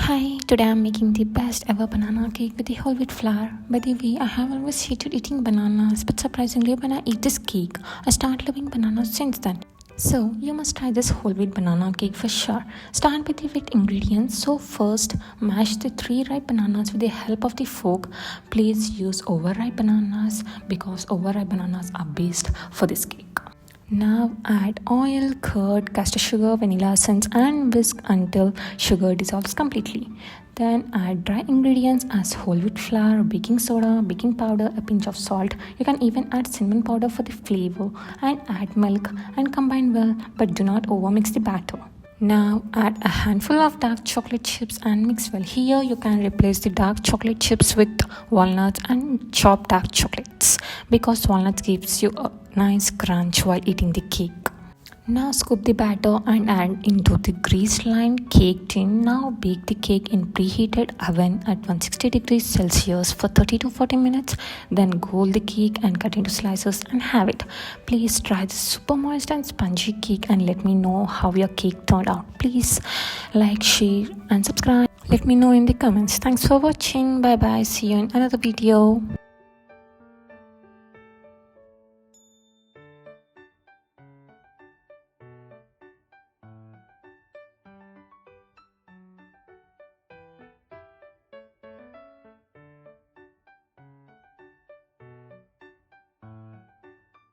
Hi, today I'm making the best ever banana cake with the whole wheat flour. By the way, I have always hated eating bananas, but surprisingly, when I eat this cake, I start loving bananas since then. So, you must try this whole wheat banana cake for sure. Start with the wheat ingredients. So, first, mash the 3 ripe bananas with the help of the fork. Please use overripe bananas because overripe bananas are best for this cake. Now add oil, curd, castor sugar, vanilla essence and whisk until sugar dissolves completely. Then add dry ingredients as whole wheat flour, baking soda, baking powder, a pinch of salt. You can even add cinnamon powder for the flavor and add milk and combine well, but do not overmix the batter. Now add a handful of dark chocolate chips and mix well. Here you can replace the dark chocolate chips with walnuts and chopped dark chocolates because walnuts gives you a nice crunch while eating the cake. Now scoop the batter and add into the grease-lined cake tin. Now bake the cake in preheated oven at 160 degrees Celsius for 30 to 40 minutes. Then roll the cake and cut into slices and have it. Please try this super moist and spongy cake and let me know how your cake turned out. Please like, share and subscribe. Let me know in the comments. Thanks for watching. Bye bye. See you in another video.